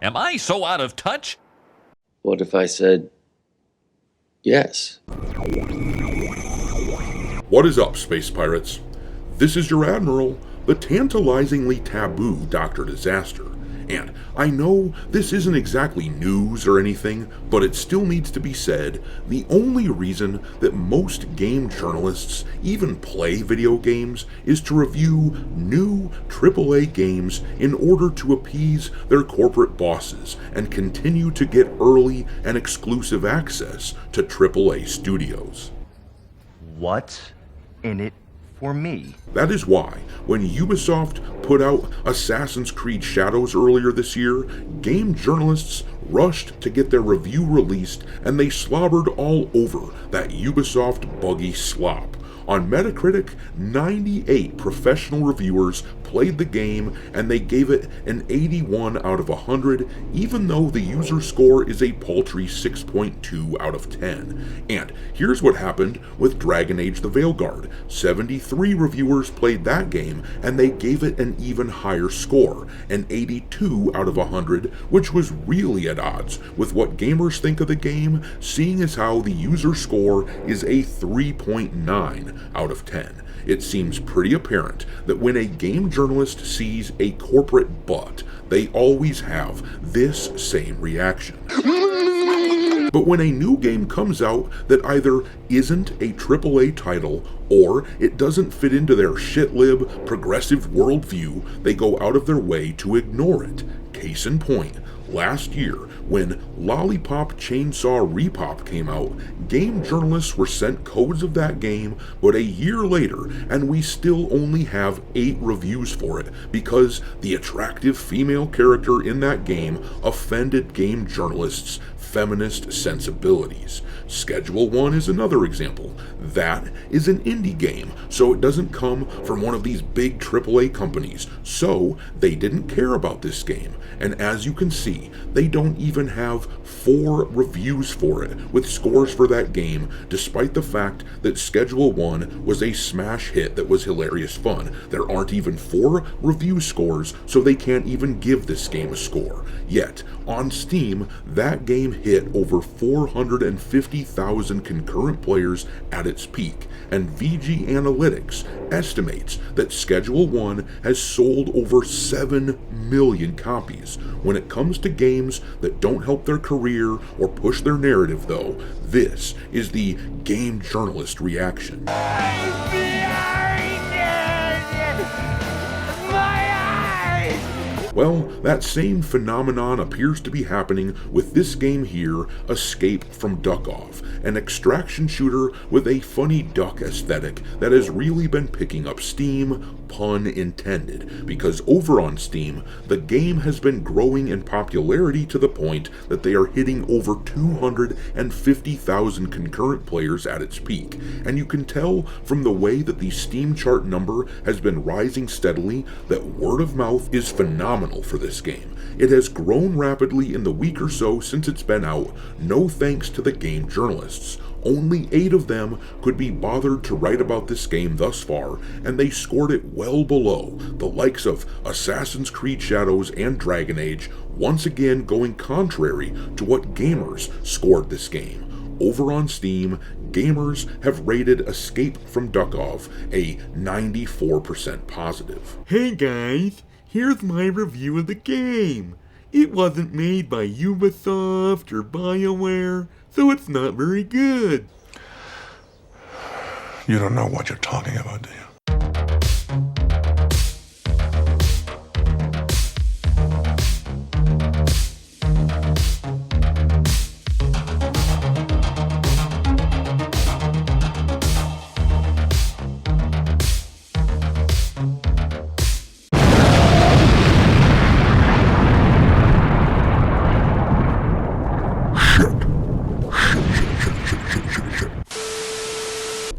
Am I so out of touch? What if I said yes? What is up, space pirates? This is your Admiral, the tantalizingly taboo Dr. Disaster. And I know this isn't exactly news or anything, but it still needs to be said. The only reason that most game journalists even play video games is to review new AAA games in order to appease their corporate bosses and continue to get early and exclusive access to AAA studios. What's in it for me? That is why, when Ubisoft put out Assassin's Creed Shadows earlier this year, game journalists rushed to get their review released, and they slobbered all over that Ubisoft buggy slop. On Metacritic, 98 professional reviewers played the game, and they gave it an 81 out of 100, even though the user score is a paltry 6.2 out of 10. And here's what happened with Dragon Age the Veilguard. 73 reviewers played that game, and they gave it an even higher score, an 82 out of 100, which was really at odds with what gamers think of the game, seeing as how the user score is a 3.9 out of 10. It seems pretty apparent that when a game journalist sees a corporate butt, they always have this same reaction. But when a new game comes out that either isn't a AAA title or it doesn't fit into their shitlib progressive worldview, they go out of their way to ignore it. Case in point, last year, when Lollipop Chainsaw Repop came out, game journalists were sent codes of that game, but a year later, and we still only have 8 reviews for it because the attractive female character in that game offended game journalists' feminist sensibilities. Schedule 1 is another example. That is an indie game, so it doesn't come from one of these big AAA companies, so they didn't care about this game. And as you can see, they don't even have 4 reviews for it with scores for that game, despite the fact that Schedule 1 was a smash hit that was hilarious fun. There aren't even 4 review scores, so they can't even give this game a score. Yet, on Steam, that game hit over 450,000 concurrent players at its peak, and VG Analytics estimates that Schedule 1 has sold over 7 million copies. When it comes to games that don't help their career or push their narrative, though, this is the game journalist reaction. Well, that same phenomenon appears to be happening with this game here, Escape from Duckov, an extraction shooter with a funny duck aesthetic that has really been picking up steam, pun intended, because over on Steam, the game has been growing in popularity to the point that they are hitting over 250,000 concurrent players at its peak, and you can tell from the way that the Steam chart number has been rising steadily that word of mouth is phenomenal for this game. It has grown rapidly in the week or so since it's been out, no thanks to the game journalists. Only 8 of them could be bothered to write about this game thus far, and they scored it well below the likes of Assassin's Creed Shadows and Dragon Age, once again going contrary to what gamers scored this game. Over on Steam, gamers have rated Escape from Duckov a 94% positive. Hey guys, here's my review of the game. It wasn't made by Ubisoft or BioWare, so it's not very good. You don't know what you're talking about, do you?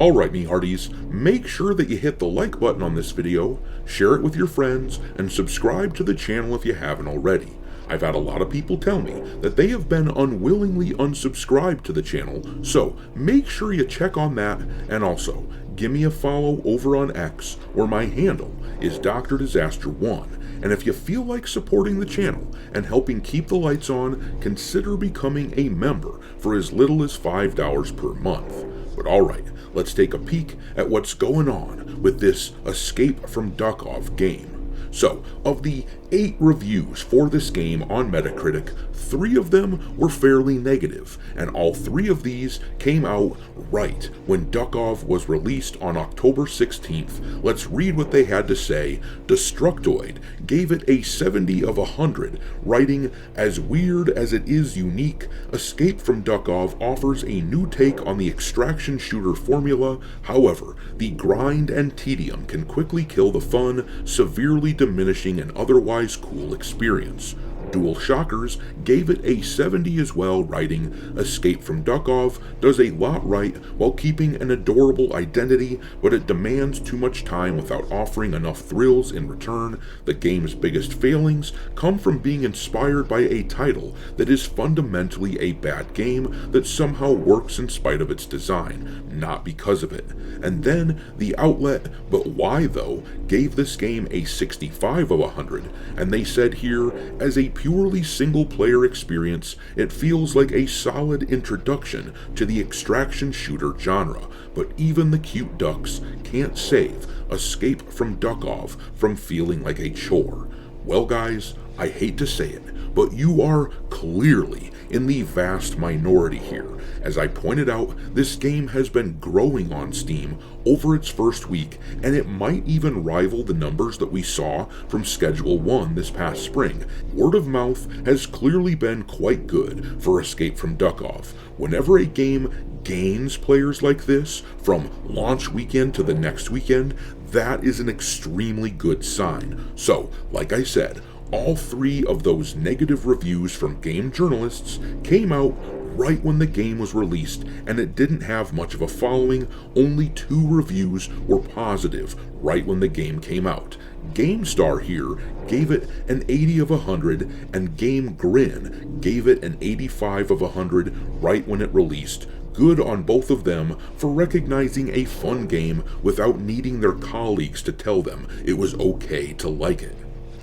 Alright, me hearties, make sure that you hit the like button on this video, share it with your friends, and subscribe to the channel if you haven't already. I've had a lot of people tell me that they have been unwillingly unsubscribed to the channel, so make sure you check on that, and also, give me a follow over on X, where my handle is Dr. Disaster 1. And if you feel like supporting the channel and helping keep the lights on, consider becoming a member for as little as $5 per month. But alright, let's take a peek at what's going on with this Escape from Duckov game. So, of the 8 reviews for this game on Metacritic, 3 of them were fairly negative, and all 3 of these came out right when Duckov was released on October 16th. Let's read what they had to say. Destructoid gave it a 70 of 100, writing, "As weird as it is unique, Escape from Duckov offers a new take on the extraction shooter formula. However, the grind and tedium can quickly kill the fun, severely diminishing an otherwise cool experience." Dual Shockers gave it a 70 as well, writing, "Escape from Duckov does a lot right while keeping an adorable identity, but it demands too much time without offering enough thrills in return. The game's biggest failings come from being inspired by a title that is fundamentally a bad game that somehow works in spite of its design, not because of it." And then the outlet But Why Though gave this game a 65 of 100, and they said here, "As a purely single-player experience, it feels like a solid introduction to the extraction shooter genre, but even the cute ducks can't save Escape from Duckov from feeling like a chore." Well guys, I hate to say it, but you are clearly in the vast minority here. As I pointed out, this game has been growing on Steam over its first week, and it might even rival the numbers that we saw from Schedule 1 this past spring. Word of mouth has clearly been quite good for Escape from Duckov. Whenever a game gains players like this, from launch weekend to the next weekend, that is an extremely good sign. So, like I said, all 3 of those negative reviews from game journalists came out right when the game was released, and it didn't have much of a following. Only 2 reviews were positive right when the game came out. GameStar here gave it an 80 of 100, and Game Grin gave it an 85 of 100 right when it released. Good on both of them for recognizing a fun game without needing their colleagues to tell them it was okay to like it.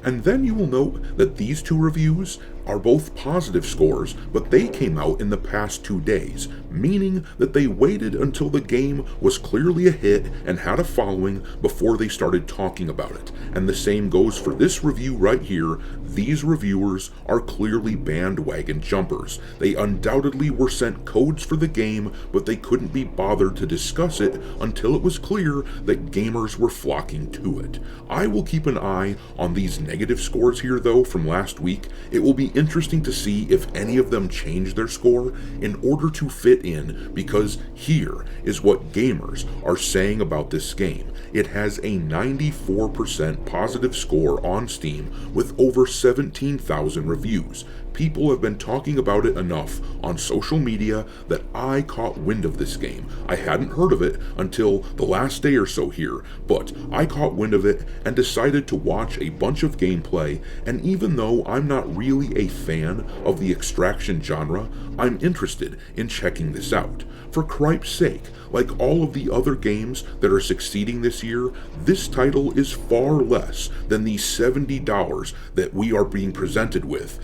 And then you will note that these 2 reviews are both positive scores, but they came out in the past 2 days, meaning that they waited until the game was clearly a hit and had a following before they started talking about it. And the same goes for this review right here. These reviewers are clearly bandwagon jumpers. They undoubtedly were sent codes for the game, but they couldn't be bothered to discuss it until it was clear that gamers were flocking to it. I will keep an eye on these negative scores here though from last week. It will be interesting to see if any of them change their score in order to fit in, because here is what gamers are saying about this game. It has a 94% positive score on Steam with over 17,000 reviews. People have been talking about it enough on social media that I caught wind of this game. I hadn't heard of it until the last day or so here, but I caught wind of it and decided to watch a bunch of gameplay, and even though I'm not really a fan of the extraction genre, I'm interested in checking this out. For cripe's sake, like all of the other games that are succeeding this year, this title is far less than the $70 that we are being presented with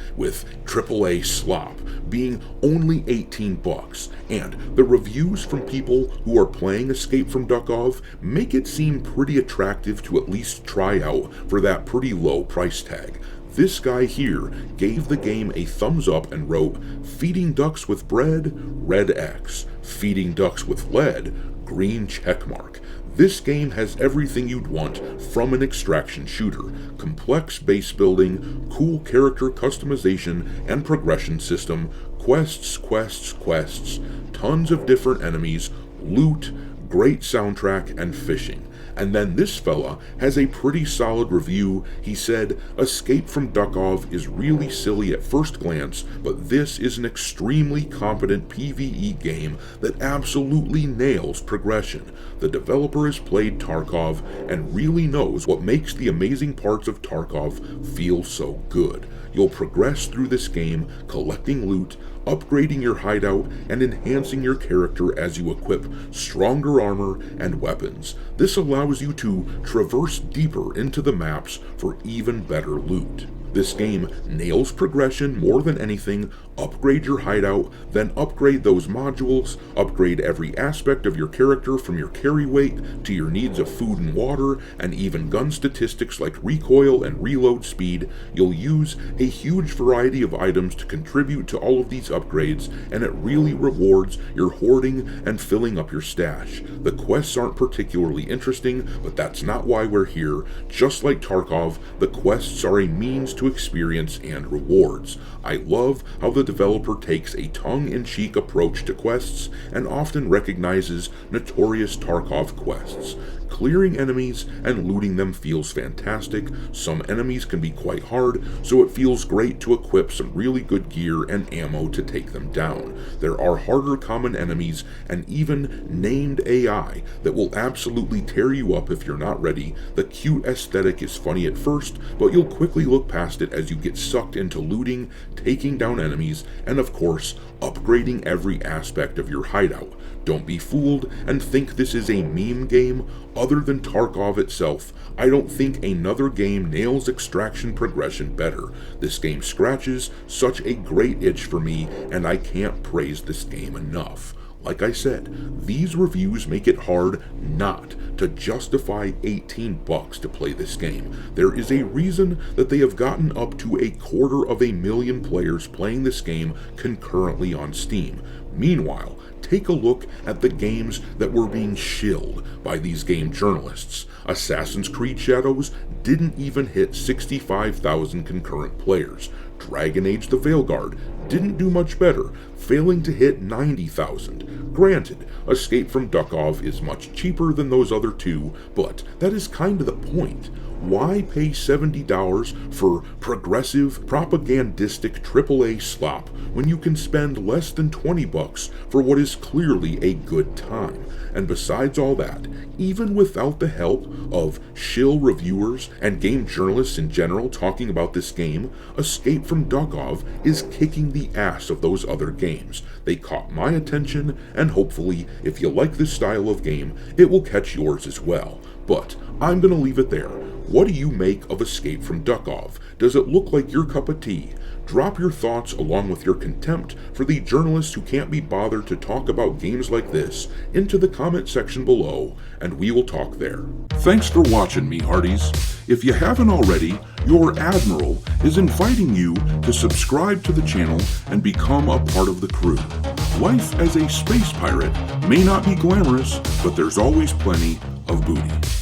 AAA SLOP being only 18 bucks, and the reviews from people who are playing Escape from Duckov make it seem pretty attractive to at least try out for that pretty low price tag. This guy here gave the game a thumbs up and wrote, "Feeding ducks with bread, red X. Feeding ducks with lead, green checkmark." This game has everything you'd want from an extraction shooter. Complex base building, cool character customization and progression system, quests, tons of different enemies, loot, great soundtrack, and fishing. And then this fella has a pretty solid review. He said, "Escape from Duckov is really silly at first glance, but this is an extremely competent PvE game that absolutely nails progression. The developer has played Tarkov and really knows what makes the amazing parts of Tarkov feel so good. You'll progress through this game collecting loot, upgrading your hideout and enhancing your character as you equip stronger armor and weapons. This allows you to traverse deeper into the maps for even better loot. This game nails progression more than anything. Upgrade your hideout, then upgrade those modules, upgrade every aspect of your character from your carry weight to your needs of food and water, and even gun statistics like recoil and reload speed. You'll use a huge variety of items to contribute to all of these upgrades, and it really rewards your hoarding and filling up your stash. The quests aren't particularly interesting, but that's not why we're here. Just like Tarkov, the quests are a means to experience and rewards. I love how the developer takes a tongue-in-cheek approach to quests and often recognizes notorious Tarkov quests. Clearing enemies and looting them feels fantastic. Some enemies can be quite hard, so it feels great to equip some really good gear and ammo to take them down. There are harder common enemies and even named AI that will absolutely tear you up if you're not ready. The cute aesthetic is funny at first, but you'll quickly look past it as you get sucked into looting, taking down enemies, and of course, upgrading every aspect of your hideout. Don't be fooled and think this is a meme game. Other than Tarkov itself, I don't think another game nails extraction progression better. This game scratches such a great itch for me, and I can't praise this game enough. Like I said, these reviews make it hard not to justify $18 to play this game. There is a reason that they have gotten up to 250,000 players playing this game concurrently on Steam. Meanwhile, take a look at the games that were being shilled by these game journalists. Assassin's Creed Shadows didn't even hit 65,000 concurrent players. Dragon Age the Veilguard didn't do much better, failing to hit 90,000. Granted, Escape from Duckov is much cheaper than those other two, but that is kind of the point. Why pay $70 for progressive, propagandistic AAA SLOP when you can spend less than $20 for what is clearly a good time? And besides all that, even without the help of shill reviewers and game journalists in general talking about this game, Escape from Duckov is kicking the ass of those other games. They caught my attention, and hopefully, if you like this style of game, it will catch yours as well. But I'm gonna leave it there. What do you make of Escape from Duckov? Does it look like your cup of tea? Drop your thoughts along with your contempt for the journalists who can't be bothered to talk about games like this into the comment section below, and we will talk there. Thanks for watching me, Hearties. If you haven't already, your Admiral is inviting you to subscribe to the channel and become a part of the crew. Life as a space pirate may not be glamorous, but there's always plenty of booty.